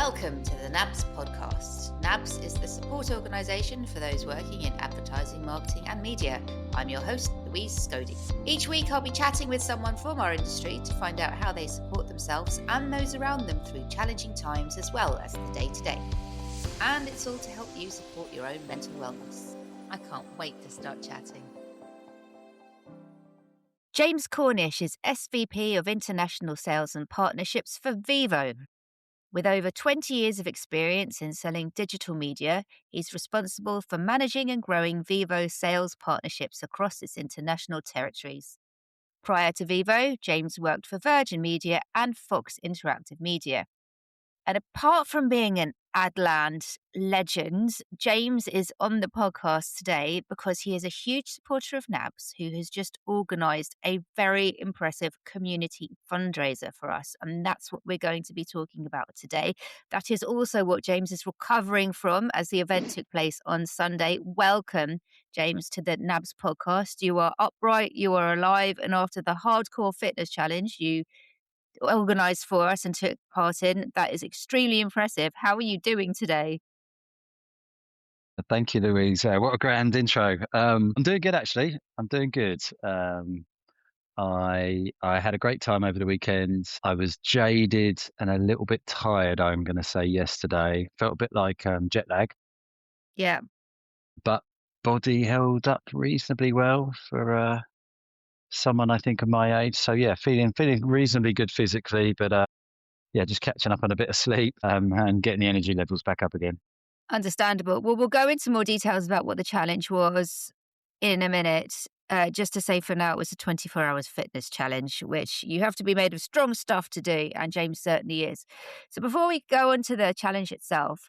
Welcome to the NABS podcast. NABS is the support organisation for those working in advertising, marketing and media. I'm your host, Louise Stodie. Each week I'll be chatting with someone from our industry to find out how they support themselves and those around them through challenging times as well as the day-to-day. And it's all to help you support your own mental wellness. I can't wait to start chatting. James Cornish is SVP of International Sales and Partnerships for Vivo. With over 20 years of experience in selling digital media, he's responsible for managing and growing Vivo's sales partnerships across its international territories. Prior to Vivo, James worked for Virgin Media and Fox Interactive Media. And apart from being an Adland legend, James is on the podcast today because he is a huge supporter of NABS, who has just organised a very impressive community fundraiser for us. And that's what we're going to be talking about today. That is also what James is recovering from as the event took place on Sunday. Welcome, James, to the NABS podcast. You are upright, you are alive, and after the hardcore fitness challenge you organised for us and took part in. That is extremely impressive. How are you doing today? Thank you, Louise. What a grand intro. I'm doing good, actually. I'm doing good. I had a great time over the weekend. I was jaded and a little bit tired, I'm going to say, yesterday. Felt a bit like jet lag, Yeah. but body held up reasonably well for someone I think of my age. So yeah, feeling reasonably good physically, but yeah, just catching up on a bit of sleep and getting the energy levels back up again. Understandable. Well, we'll go into more details about what the challenge was in a minute. Just to say for now, it was a 24 hours fitness challenge, which you have to be made of strong stuff to do, and James certainly is. So before we go on to the challenge itself,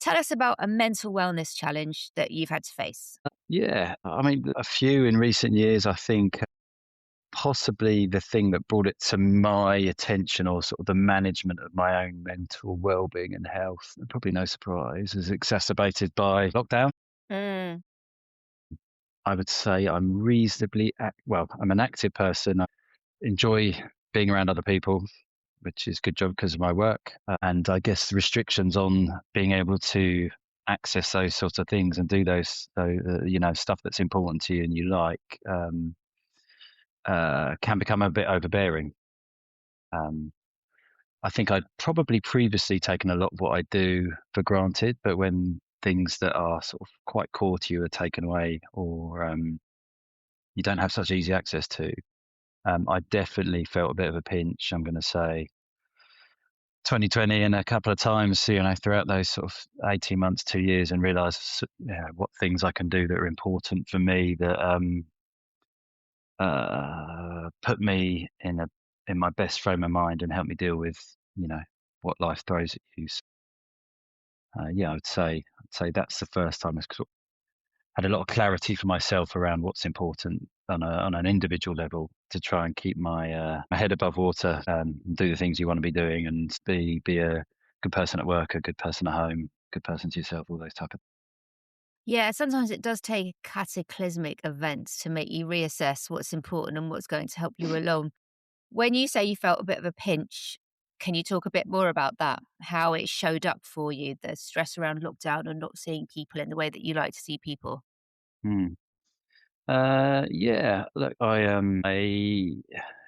tell us about a mental wellness challenge that you've had to face. Yeah, I mean, a few in recent years, I think. Possibly the thing that brought it to my attention, or sort of the management of my own mental well-being and health, probably no surprise, is exacerbated by lockdown. Mm. I would say I'm reasonably I'm an active person. I enjoy being around other people, which is a good job because of my work, and I guess the restrictions on being able to access those sorts of things and do those stuff that's important to you and you like, can become a bit overbearing. I think I'd probably previously taken a lot of what I do for granted, but when things that are sort of quite core to you are taken away, or you don't have such easy access to, I definitely felt a bit of a pinch, I'm going to say. 2020 and a couple of times, throughout those sort of 18 months, 2 years, and realised what things I can do that are important for me, that put me in my best frame of mind and help me deal with what life throws at you. So, I'd say that's the first time I've sort of had a lot of clarity for myself around what's important on an individual level, to try and keep my head above water, and do the things you want to be doing, and be a good person at work, a good person at home, good person to yourself, all those type of. Yeah, sometimes it does take cataclysmic events to make you reassess what's important and what's going to help you along. When you say you felt a bit of a pinch, can you talk a bit more about that? How it showed up for you, the stress around lockdown and not seeing people in the way that you like to see people? Hmm. Yeah. Look, for me,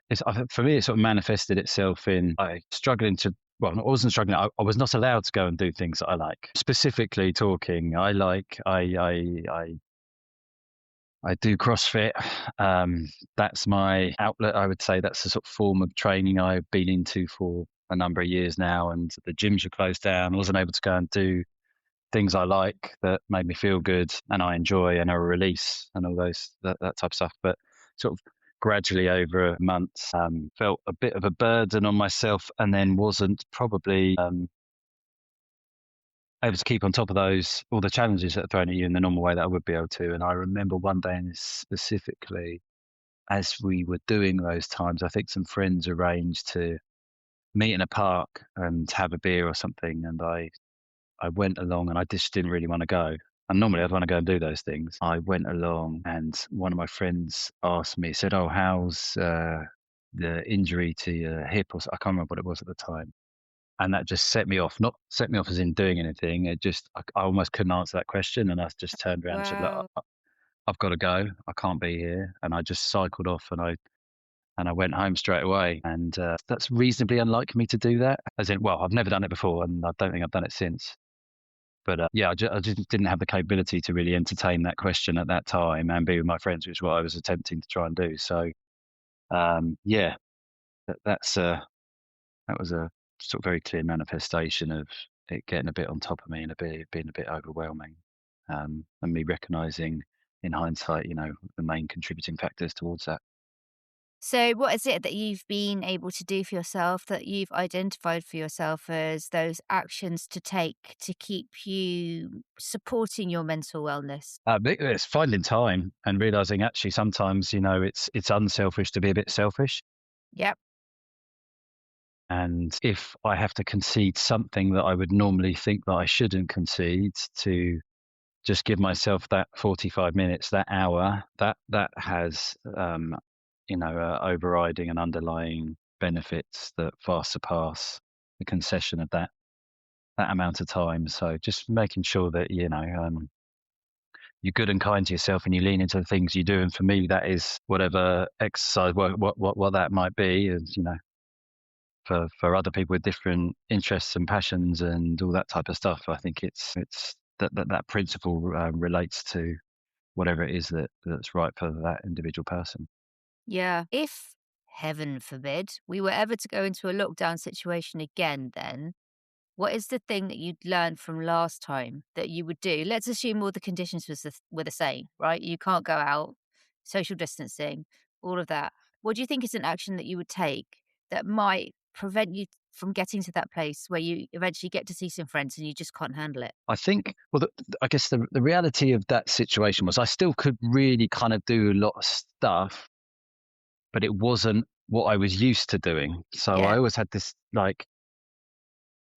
it sort of manifested itself in I struggling to. Well, I wasn't struggling. I was not allowed to go and do things that I like. Specifically talking, I do CrossFit. That's my outlet. I would say that's the sort of form of training I've been into for a number of years now. And the gyms were closed down. I wasn't able to go and do things I like that made me feel good and I enjoy and a release and all that type of stuff. But sort of gradually over months, felt a bit of a burden on myself, and then wasn't probably able to keep on top of all the challenges that are thrown at you in the normal way that I would be able to. And I remember one day specifically, as we were doing those times, I think some friends arranged to meet in a park and have a beer or something, and I went along, and I just didn't really want to go. And normally I'd want to go and do those things. I went along, and one of my friends asked me, said, "Oh, how's the injury to your hip?" Or I can't remember what it was at the time. And that just set me off, not set me off as in doing anything. It just, I almost couldn't answer that question. And I just turned around and said, look, Wow. I've got to go. I can't be here. And I just cycled off and I went home straight away. And that's reasonably unlike me to do that. As in, well, I've never done it before and I don't think I've done it since. But yeah, I just didn't have the capability to really entertain that question at that time and be with my friends, which is what I was attempting to try and do. So yeah, that's that was a sort of very clear manifestation of it getting a bit on top of me and being a bit overwhelming, and me recognizing in hindsight, the main contributing factors towards that. So, what is it that you've been able to do for yourself, that you've identified for yourself as those actions to take to keep you supporting your mental wellness? But it's finding time and realizing actually sometimes, it's unselfish to be a bit selfish. Yep. And if I have to concede something that I would normally think that I shouldn't concede, to just give myself that 45 minutes, that hour, that has overriding and underlying benefits that far surpass the concession of that amount of time. So just making sure that you're good and kind to yourself and you lean into the things you do. And for me, that is whatever exercise, what that might be, is for other people with different interests and passions and all that type of stuff. I think it's that principle relates to whatever it is that's right for that individual person. Yeah. If, heaven forbid, we were ever to go into a lockdown situation again, then what is the thing that you'd learned from last time that you would do? Let's assume all the conditions were the same, right? You can't go out, social distancing, all of that. What do you think is an action that you would take that might prevent you from getting to that place where you eventually get to see some friends and you just can't handle it? I think, well, I guess the reality of that situation was I still could really kind of do a lot of stuff, but it wasn't what I was used to doing. So I Yeah. always had this like,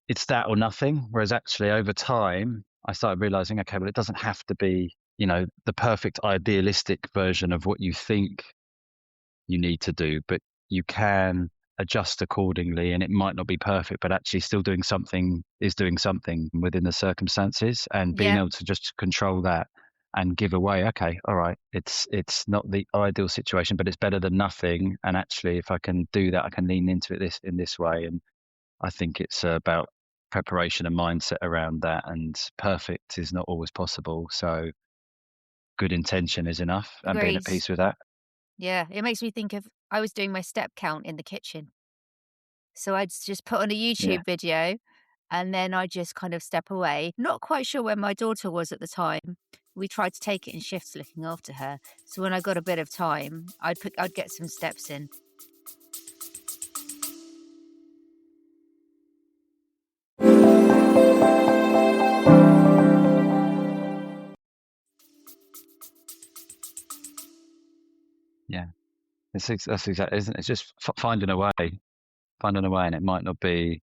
it's that or nothing. Whereas actually over time, I started realizing, okay, well, it doesn't have to be, the perfect idealistic version of what you think you need to do, but you can adjust accordingly and it might not be perfect, but actually still doing something is doing something within the circumstances, and being Yeah. able to just control that and give away, okay, all right, it's not the ideal situation, but it's better than nothing. And actually, if I can do that, I can lean into it in this way. And I think it's about preparation and mindset around that, and perfect is not always possible. So good intention is enough and being at Agreed. peace with that. Yeah. It makes me think of I was doing my step count in the kitchen. So I'd just put on a Yeah. YouTube video and then I just kind of step away. Not quite sure where my daughter was at the time. We tried to take it in shifts looking after her. So when I got a bit of time, I'd get some steps in. Yeah. That's exactly, isn't it? It's just finding a way, and it might not be,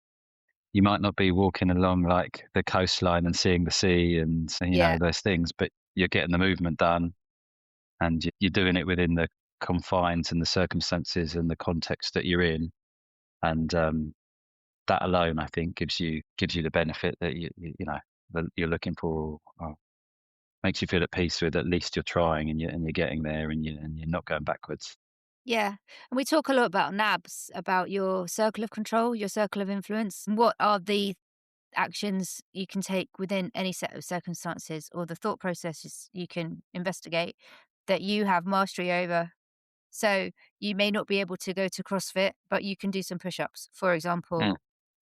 you might not be walking along like the coastline and seeing the sea and Yeah. those things, but you're getting the movement done, and you're doing it within the confines and the circumstances and the context that you're in, and that alone, I think, gives you the benefit that that you're looking for, or makes you feel at peace with at least you're trying and you're getting there and you're not going backwards. Yeah. And we talk a lot about NABS, about your circle of control, your circle of influence. What are the actions you can take within any set of circumstances or the thought processes you can investigate that you have mastery over? So you may not be able to go to CrossFit, but you can do some push ups, for example. Mm. Mhm.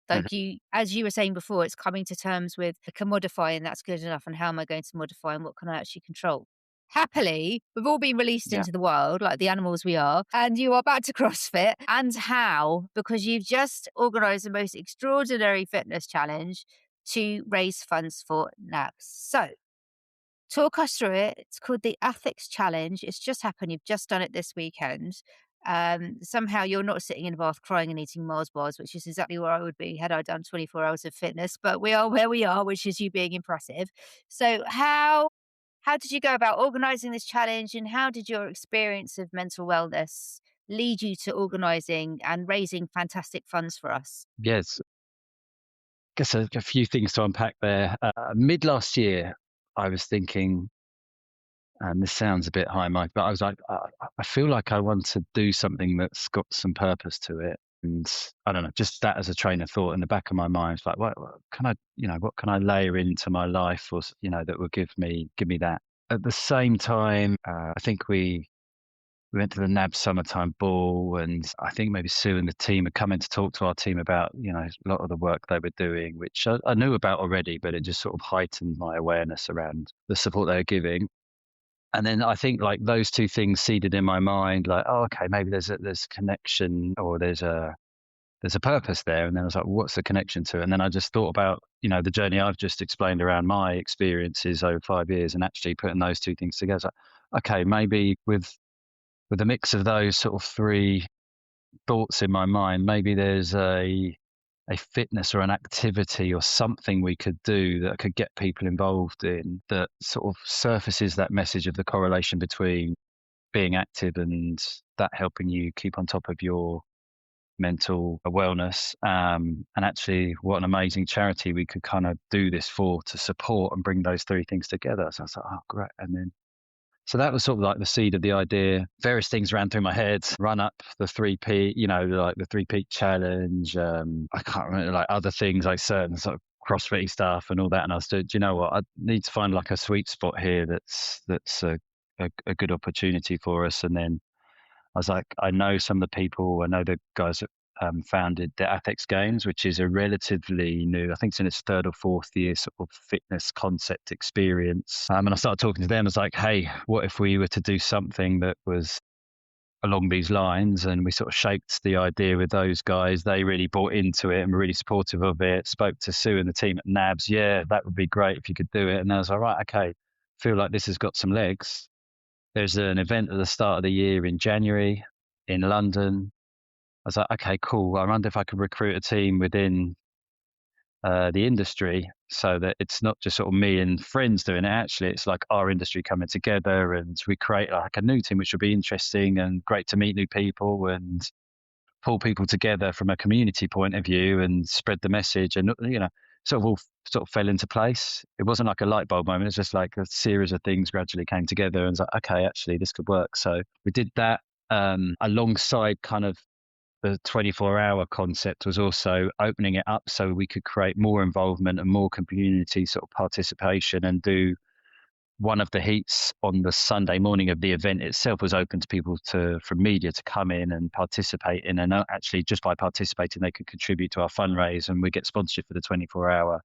Like you, as you were saying before, it's coming to terms with I can modify and that's good enough. And how am I going to modify and what can I actually control? Happily, we've all been released Yeah. into the world like the animals we are, and you are back to CrossFit. And how? Because you've just organized the most extraordinary fitness challenge to raise funds for NABS. So, talk us through it. It's called the ATHX Challenge. It's just happened. You've just done it this weekend. Somehow you're not sitting in a bath crying and eating Mars bars, which is exactly where I would be had I done 24 hours of fitness. But we are where we are, which is you being impressive. So how did you go about organizing this challenge, and how did your experience of mental wellness lead you to organizing and raising fantastic funds for us? Yes. guess a few things to unpack there. Mid last year, I was thinking, and this sounds a bit high mic, but I was like, I feel like I want to do something that's got some purpose to it. And I don't know, just that as a train of thought in the back of my mind, it's like, what can I, what can I layer into my life, or that will give me that. At the same time, I think we went to the NABS summertime ball, and I think maybe Sue and the team had come in to talk to our team about, a lot of the work they were doing, which I knew about already, but it just sort of heightened my awareness around the support they were giving. And then I think like those two things seeded in my mind, like, oh, okay, maybe there's a connection, or there's a purpose there. And then I was like, well, what's the connection to? And then I just thought about, the journey I've just explained around my experiences over 5 years, and actually putting those two things together. Okay, maybe with a mix of those sort of three thoughts in my mind, maybe there's a fitness or an activity or something we could do that could get people involved in, that sort of surfaces that message of the correlation between being active and that helping you keep on top of your mental wellness. And actually, what an amazing charity we could kind of do this for, to support and bring those three things together. So I was like, oh, great. And then so that was sort of like the seed of the idea. Various things ran through my head. Run up the 3 peak, like the 3 peak challenge. I can't remember, like other things, like certain sort of CrossFit stuff and all that. And I was do you know what? I need to find like a sweet spot here that's a good opportunity for us. And then I was like, I know some of the people. I know the guys that founded the ATHX Games, which is a relatively new, I think it's in its third or fourth year, sort of fitness concept experience. And I started talking to them. I was like, hey, what if we were to do something that was along these lines? And we sort of shaped the idea with those guys. They really bought into it and were really supportive of it. Spoke to Sue and the team at NABS. Yeah, that would be great if you could do it. And I was like, right, okay, feel like this has got some legs. There's an event at the start of the year in January in London. I was like, okay, cool. I wonder if I could recruit a team within the industry, so that it's not just sort of me and friends doing it. Actually, it's like our industry coming together, and we create like a new team, which would be interesting and great to meet new people and pull people together from a community point of view and spread the message. And sort of all sort of fell into place. It wasn't like a light bulb moment. It's just like a series of things gradually came together, and it's like, okay, actually, this could work. So we did that alongside kind of the 24-hour concept, was also opening it up so we could create more involvement and more community sort of participation, and do one of the heats on the Sunday morning of the event itself was open to people from media to come in and participate in. And actually, just by participating, they could contribute to our fundraise, and we get sponsorship for the 24-hour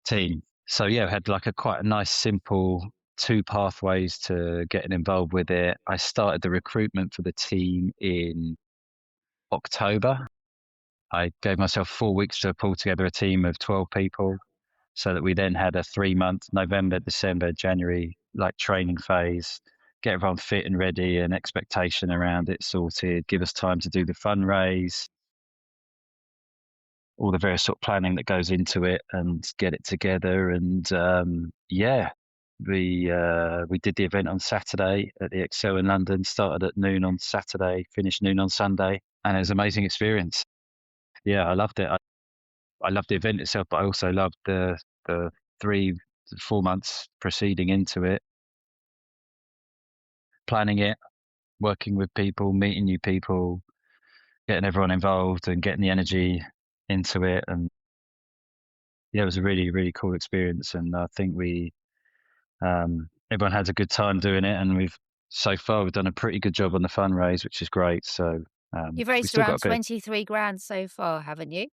team. So yeah, we had like quite a nice, simple two pathways to getting involved with it. I started the recruitment for the team in October. I gave myself 4 weeks to pull together a team of 12 people, so that we then had a 3 month, November, December, January, like training phase, get everyone fit and ready and expectation around it sorted, give us time to do the fundraise, all the various sort of planning that goes into it, and get it together. And yeah, we did the event on Saturday at the Excel in London, started at noon on Saturday, finished noon on Sunday, and it was an amazing experience. Yeah, I loved it. I loved the event itself, but I also loved the 3 to 4 months preceding into it, planning it, working with people, meeting new people, getting everyone involved, and getting the energy into it. And yeah, it was a really, really cool experience. And I think everyone had a good time doing it. And so far we've done a pretty good job on the fundraise, which is great. So You've we raised still around got a bit. 23 grand so far, haven't you?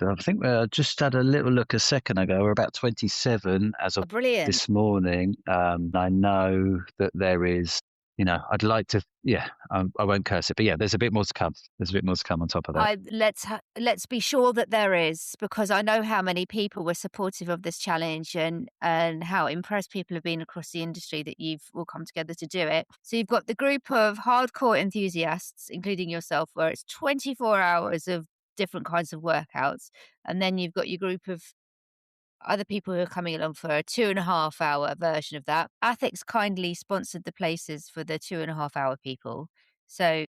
I think we just had a little look a second ago. We're about 27 as Oh, of brilliant. this morning. I know that there is, I'd like to, yeah, I won't curse it, but yeah, there's a bit more to come. There's a bit more to come on top of that. Let's be sure that there is, because I know how many people were supportive of this challenge, and how impressed people have been across the industry that you've all come together to do it. So you've got the group of hardcore enthusiasts, including yourself, where it's 24 hours of different kinds of workouts, and then you've got your group of other people who are coming along for a 2.5 hour version of that. ATHX kindly sponsored the places for the 2.5 hour people. So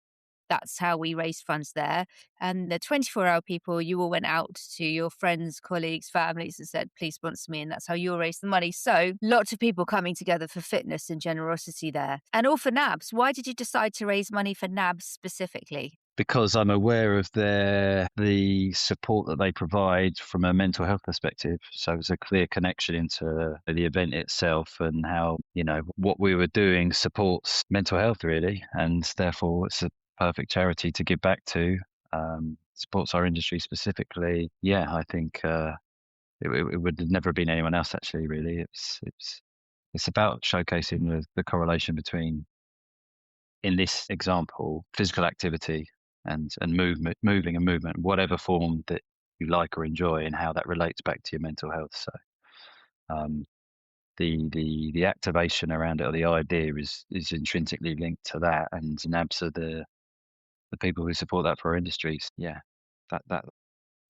That's how we raised funds there. And the 24-hour people, you all went out to your friends, colleagues, families and said, please sponsor me. And that's how you'll raise the money. So lots of people coming together for fitness and generosity there. And all for NABS. Why did you decide to raise money for NABS specifically? Because I'm aware of the support that they provide from a mental health perspective. So it's a clear connection into the event itself and how, what we were doing supports mental health really. And therefore it's a perfect charity to give back to, supports our industry specifically. Yeah, I think it would have never been anyone else actually really. It's about showcasing the correlation between, in this example, physical activity and moving and movement, whatever form that you like or enjoy, and how that relates back to your mental health. So um, the activation around it, or the idea, is intrinsically linked to that, and NABS are the people who support that for our industries. Yeah, that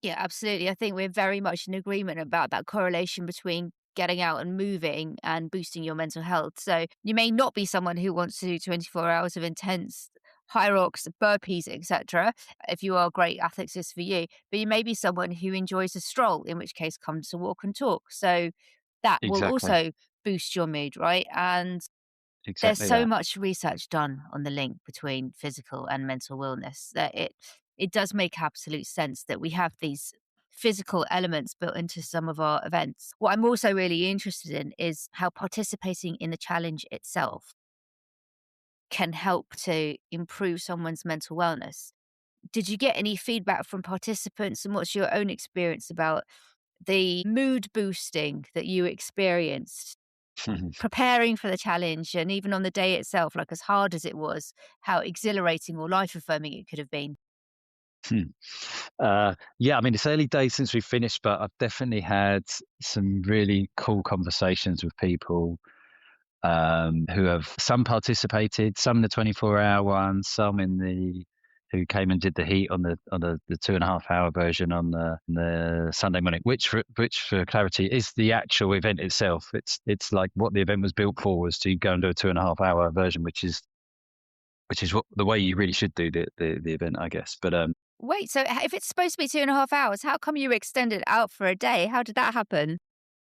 Yeah, absolutely. I think we're very much in agreement about that correlation between getting out and moving and boosting your mental health. So you may not be someone who wants to do 24 hours of intense high rocks, burpees, etc. If you are great, athletics is for you. But you may be someone who enjoys a stroll, in which case come to walk and talk. So that will exactly also boost your mood, right? And there's exactly so that. much research done on the link between physical and mental wellness that it does make absolute sense that we have these physical elements built into some of our events. What I'm also really interested in is how participating in the challenge itself can help to improve someone's mental wellness. Did you get any feedback from participants, and what's your own experience about the mood boosting that you experienced preparing for the challenge, and even on the day itself, like as hard as it was, how exhilarating or life affirming it could have been? Yeah, I mean, it's early days since we finished, but I've definitely had some really cool conversations with people who have some participated, some in the 24-hour one, some in the who came and did the heat on the 2.5 hour version on the Sunday morning, which for clarity is the actual event itself. It's like what the event was built for, was to go and do a 2.5 hour version, which is what the way you really should do the event, I guess. But Wait, so if it's supposed to be 2.5 hours, how come you extended it out for a day? How did that happen?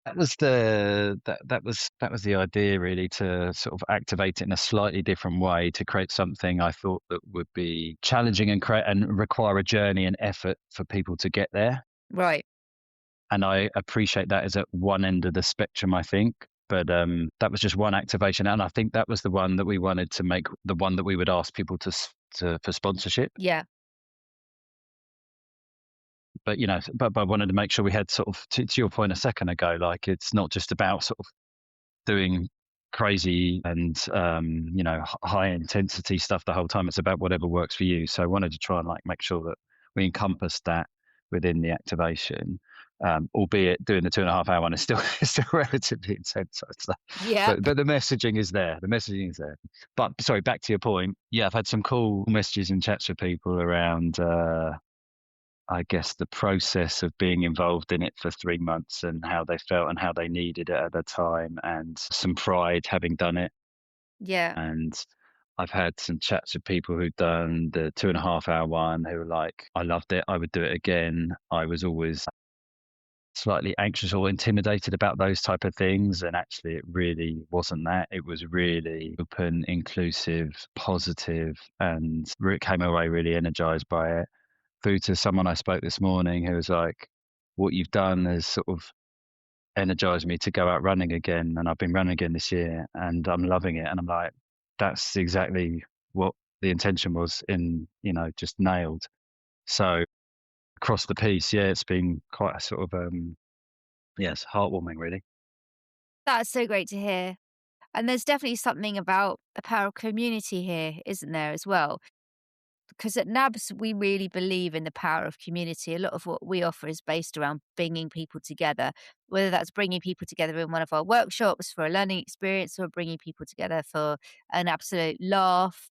that was the idea really, to sort of activate it in a slightly different way, to create something I thought that would be challenging and require a journey and effort for people to get there. Right. And I appreciate that as at one end of the spectrum, I think. But that was just one activation, and I think that was the one that we wanted to make, the one that we would ask people to for sponsorship. Yeah. But I wanted to make sure we had sort of, to your point a second ago, like it's not just about sort of doing crazy and high intensity stuff the whole time. It's about whatever works for you. So I wanted to try and like make sure that we encompassed that within the activation, albeit doing the 2.5 hour one is still is still relatively intense. Yeah. But the messaging is there. The messaging is there. But sorry, back to your point. Yeah, I've had some cool messages and chats with people around I guess the process of being involved in it for 3 months, and how they felt and how they needed it at the time, and some pride having done it. Yeah. And I've had some chats with people who've done the 2.5 hour one who were like, I loved it. I would do it again. I was always slightly anxious or intimidated about those type of things. And actually it really wasn't that. It was really open, inclusive, positive, and came away really energized by it. Through to someone I spoke this morning who was like, what you've done has sort of energized me to go out running again. And I've been running again this year and I'm loving it. And I'm like, that's exactly what the intention was, just nailed. So across the piece, yeah, it's been quite a sort of, yes, heartwarming really. That's so great to hear. And there's definitely something about the power of community here, isn't there, as well? Because at NABS, we really believe in the power of community. A lot of what we offer is based around bringing people together, whether that's bringing people together in one of our workshops for a learning experience, or bringing people together for an absolute laugh.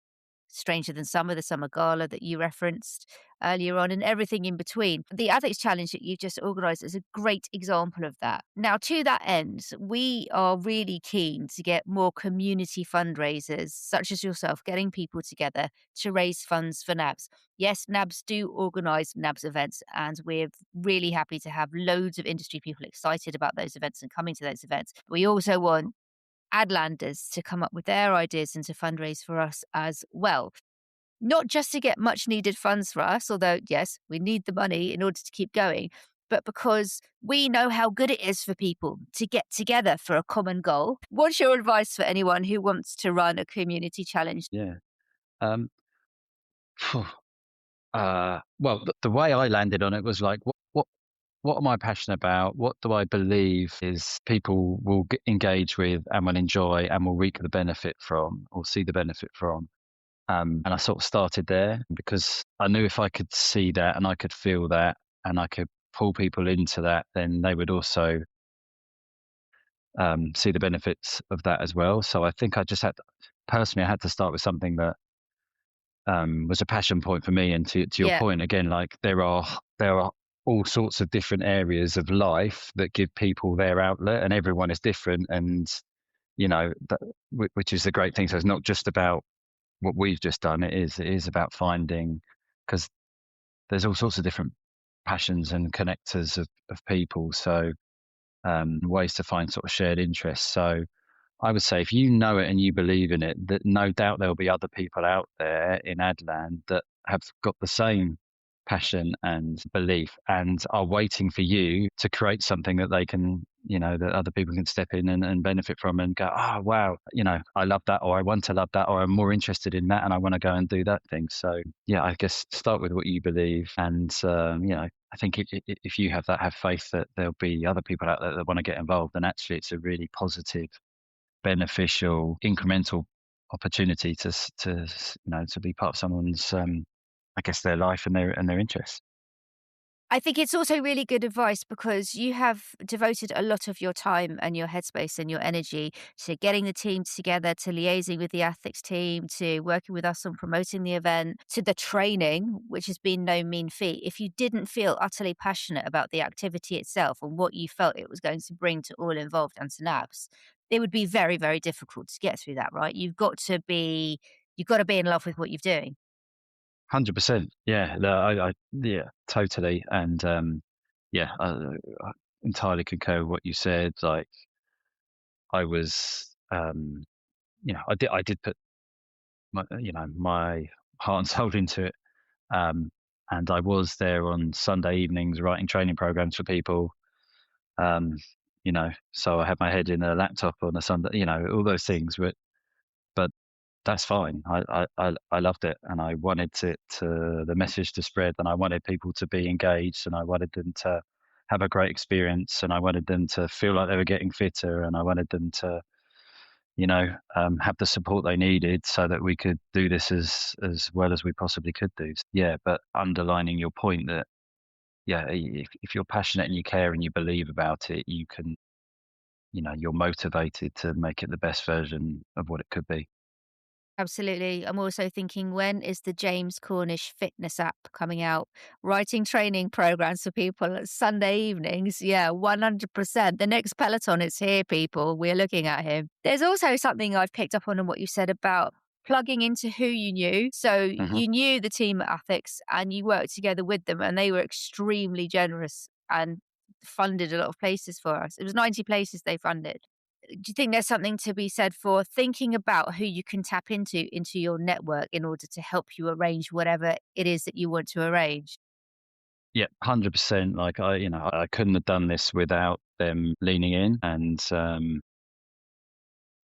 Stranger Than Summer, the Summer Gala that you referenced earlier on, and everything in between. The ATHX Challenge that you've just organised is a great example of that. Now, to that end, we are really keen to get more community fundraisers, such as yourself, getting people together to raise funds for NABS. Yes, NABS do organise NABS events, and we're really happy to have loads of industry people excited about those events and coming to those events. We also want adlanders to come up with their ideas and to fundraise for us as well. Not just to get much needed funds for us, although, yes, we need the money in order to keep going, but because we know how good it is for people to get together for a common goal. What's your advice for anyone who wants to run a community challenge? Yeah. Um, well, the way I landed on it was like, what am I passionate about? What do I believe is people will engage with and will enjoy and will reap the benefit from or see the benefit from? And I sort of started there because I knew if I could see that and I could feel that and I could pull people into that, then they would also see the benefits of that as well. So I think I just personally, I had to start with something that was a passion point for me. And to your Yeah, point again, like there are all sorts of different areas of life that give people their outlet, and everyone is different. And which is the great thing. So it's not just about what we've just done. It is about finding, because there's all sorts of different passions and connectors of people. So ways to find sort of shared interests. So I would say if you know it and you believe in it, that no doubt there'll be other people out there in Adland that have got the same passion and belief and are waiting for you to create something that they can, that other people can step in and benefit from and go, oh, wow, I love that, or I want to love that, or I'm more interested in that and I want to go and do that thing. So, yeah, I guess start with what you believe. And, I think if you have faith that there'll be other people out there that want to get involved, and actually it's a really positive, beneficial, incremental opportunity to be part of someone's, I guess, their life and their interests. I think it's also really good advice because you have devoted a lot of your time and your headspace and your energy to getting the team together, to liaising with the ethics team, to working with us on promoting the event, to the training, which has been no mean feat. If you didn't feel utterly passionate about the activity itself and what you felt it was going to bring to all involved and to NABS, it would be very, very difficult to get through that, right? You've got to be in love with what you're doing. 100%. Yeah, no, yeah, totally. And yeah, I entirely concur with what you said. Like I was, I did put my heart and soul into it. Um, and I was there on Sunday evenings writing training programs for people. Um, so I had my head in a laptop on a Sunday, all those things. But that's fine. I loved it, and I wanted the message to spread, and I wanted people to be engaged, and I wanted them to have a great experience, and I wanted them to feel like they were getting fitter, and I wanted them to, have the support they needed so that we could do this as well as we possibly could do. Yeah, but underlining your point that, yeah, if you're passionate and you care and you believe about it, you can, you're motivated to make it the best version of what it could be. Absolutely. I'm also thinking, when is the James Cornish fitness app coming out? Writing training programs for people at Sunday evenings. Yeah, 100%. The next Peloton is here, people. We're looking at him. There's also something I've picked up on what you said about plugging into who you knew. So Hmm. you knew the team at Ethics and you worked together with them, and they were extremely generous and funded a lot of places for us. It was 90 places they funded. Do you think there's something to be said for thinking about who you can tap into your network in order to help you arrange whatever it is that you want to arrange? Yeah, 100%. Like I couldn't have done this without them leaning in, and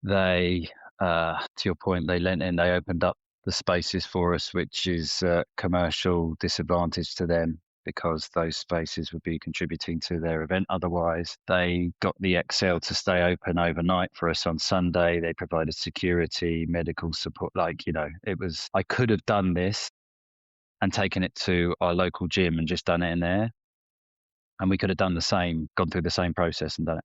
they, to your point, they lent in. They opened up the spaces for us, which is commercial disadvantage to them because those spaces would be contributing to their event otherwise. They got the Excel to stay open overnight for us on Sunday. They provided security, medical support. Like, it was, I could have done this and taken it to our local gym and just done it in there. And we could have done the same, gone through the same process and done it,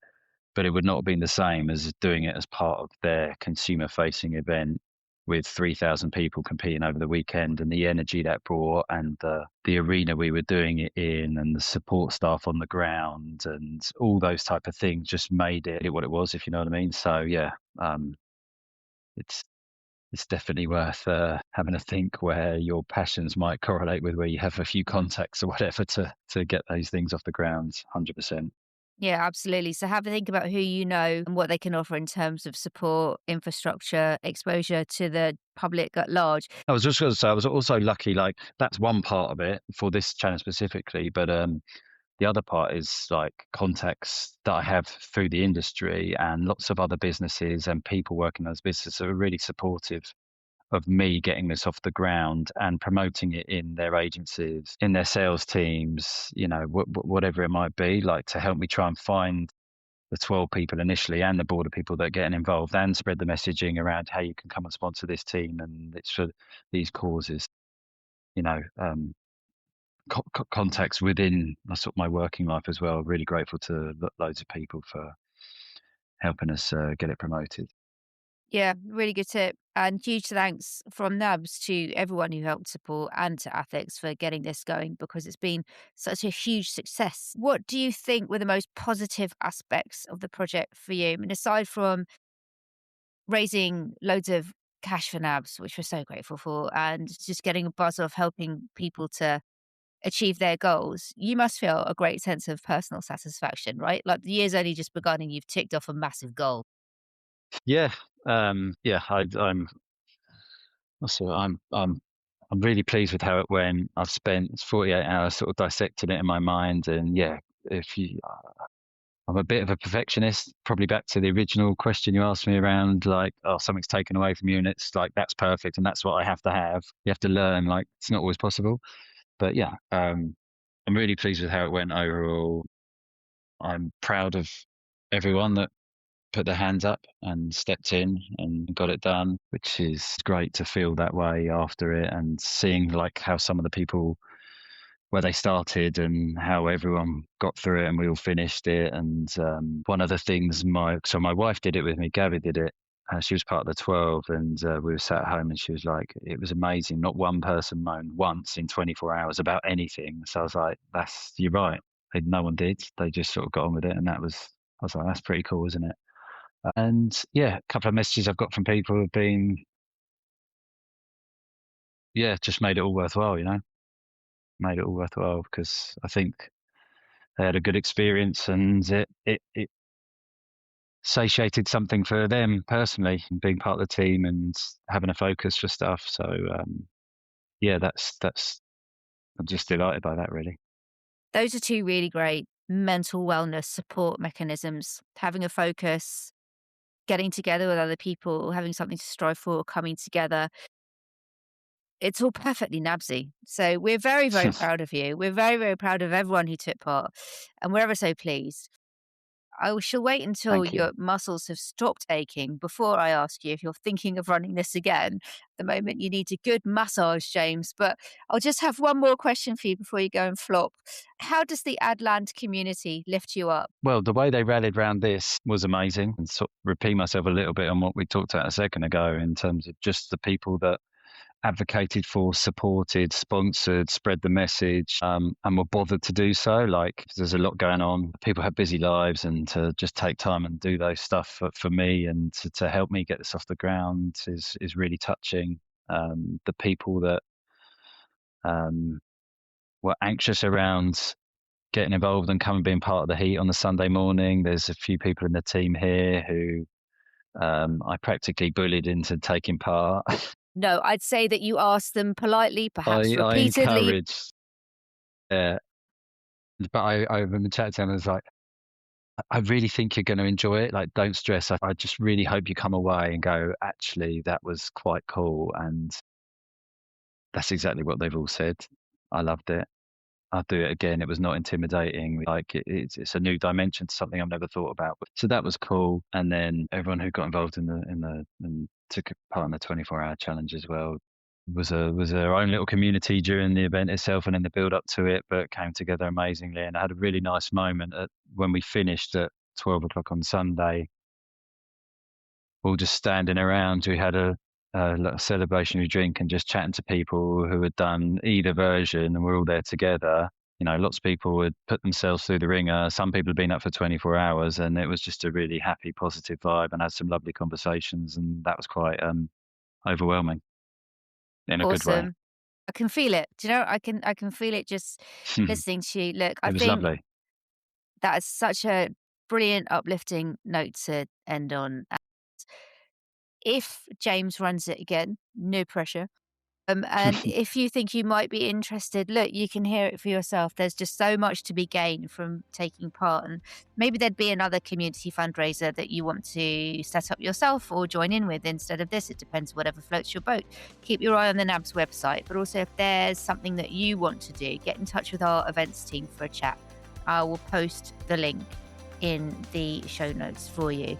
but it would not have been the same as doing it as part of their consumer facing event with 3,000 people competing over the weekend, and the energy that brought, and the arena we were doing it in, and the support staff on the ground, and all those type of things just made it what it was, if you know what I mean. So yeah, it's it's definitely worth having a think where your passions might correlate with where you have a few contacts or whatever to get those things off the ground. 100%. Yeah, absolutely. So have a think about who you know and what they can offer in terms of support, infrastructure, exposure to the public at large. I was just going to say, I was also lucky. Like that's one part of it for this challenge specifically, but the other part is like contacts that I have through the industry and lots of other businesses and people working in those businesses are really supportive of me getting this off the ground and promoting it in their agencies, in their sales teams, whatever it might be, like to help me try and find the 12 people initially and the broader people that are getting involved and spread the messaging around how you can come and sponsor this team and it's for these causes, you know, contacts within sort of my working life as well. Really grateful to loads of people for helping us get it promoted. Yeah, really good tip. And huge thanks from NABS to everyone who helped support and to ATHX for getting this going because it's been such a huge success. What do you think were the most positive aspects of the project for you? I mean, aside from raising loads of cash for NABS, which we're so grateful for, and just getting a buzz of helping people to achieve their goals, you must feel a great sense of personal satisfaction, right? Like the year's only just begun and you've ticked off a massive goal. Yeah, yeah. I'm really pleased with how it went. I've spent 48 hours sort of dissecting it in my mind, and yeah, if you, I'm a bit of a perfectionist. Probably back to the original question you asked me around, like, oh, something's taken away from you, and it's like that's perfect, and that's what I have to have. You have to learn, like, it's not always possible, but yeah, I'm really pleased with how it went overall. I'm proud of everyone that put their hands up and stepped in and got it done, which is great to feel that way after it and seeing like how some of the people where they started and how everyone got through it and we all finished it. And one of the things my wife did it with me, Gabby did it. She was part of the 12 and we were sat at home and she was like, it was amazing. Not one person moaned once in 24 hours about anything. So I was like, you're right. No one did. They just sort of got on with it. And I was like, that's pretty cool, isn't it? And yeah, a couple of messages I've got from people have been, yeah, just made it all worthwhile, made it all worthwhile because I think they had a good experience and it satiated something for them personally, being part of the team and having a focus for stuff. So yeah, I'm just delighted by that really. Those are two really great mental wellness support mechanisms. Having a focus, getting together with other people, having something to strive for, coming together. It's all perfectly nabsy. So we're very, very proud of you. We're very, very proud of everyone who took part, and we're ever so pleased. I shall wait until Thank you. your muscles have stopped aching before I ask you if you're thinking of running this again. At the moment, you need a good massage, James. But I'll just have one more question for you before you go and flop. How does the Adland community lift you up? Well, the way they rallied around this was amazing and sort of repeat myself a little bit on what we talked about a second ago in terms of just the people that advocated for, supported, sponsored, spread the message, and were bothered to do so. Like there's a lot going on. People have busy lives, and to just take time and do those stuff for me and to help me get this off the ground is really touching. The people that were anxious around getting involved and coming being part of the heat on the Sunday morning. There's a few people in the team here who I practically bullied into taking part. No, I'd say that you asked them politely, perhaps I repeatedly. encouraged, but I remember chatting to him and I was like, I really think you're going to enjoy it. Like, don't stress. I just really hope you come away and go, actually, that was quite cool. And that's exactly what they've all said. I loved it. I'll do it again. It was not intimidating. Like it's a new dimension to something I've never thought about. So that was cool. And then everyone who got involved and took part in the 24-hour challenge as well was their own little community during the event itself and in the build up to it, but came together amazingly. And I had a really nice moment when we finished at 12 o'clock on Sunday, all just standing around. We had little celebrationary drink and just chatting to people who had done either version, and we're all there together. Lots of people had put themselves through the ringer. Some people had been up for 24 hours, and it was just a really happy, positive vibe, and had some lovely conversations, and that was quite overwhelming in a good way. Awesome. I can feel it. Do you know, I can feel it just listening to you. Look, I It was think lovely. that is such a brilliant, uplifting note to end on. If James runs it again, no pressure. And if you think you might be interested, look, you can hear it for yourself. There's just so much to be gained from taking part. And maybe there'd be another community fundraiser that you want to set up yourself or join in with instead of this. It depends, whatever floats your boat. Keep your eye on the NABS website. But also, if there's something that you want to do, get in touch with our events team for a chat. I will post the link in the show notes for you.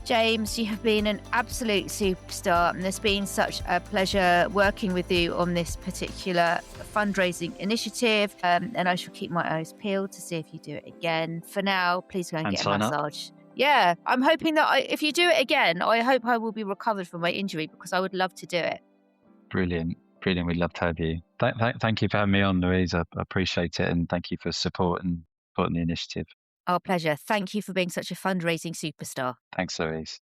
James, you have been an absolute superstar, and it's been such a pleasure working with you on this particular fundraising initiative. And I shall keep my eyes peeled to see if you do it again. For now, please go and And get a sign up. massage. Yeah, I'm hoping that if you do it again, I hope I will be recovered from my injury, because I would love to do it. Brilliant. We'd love to have you. Thank you for having me on, Louise. I appreciate it, and thank you for supporting the initiative. Our pleasure. Thank you for being such a fundraising superstar. Thanks, Louise.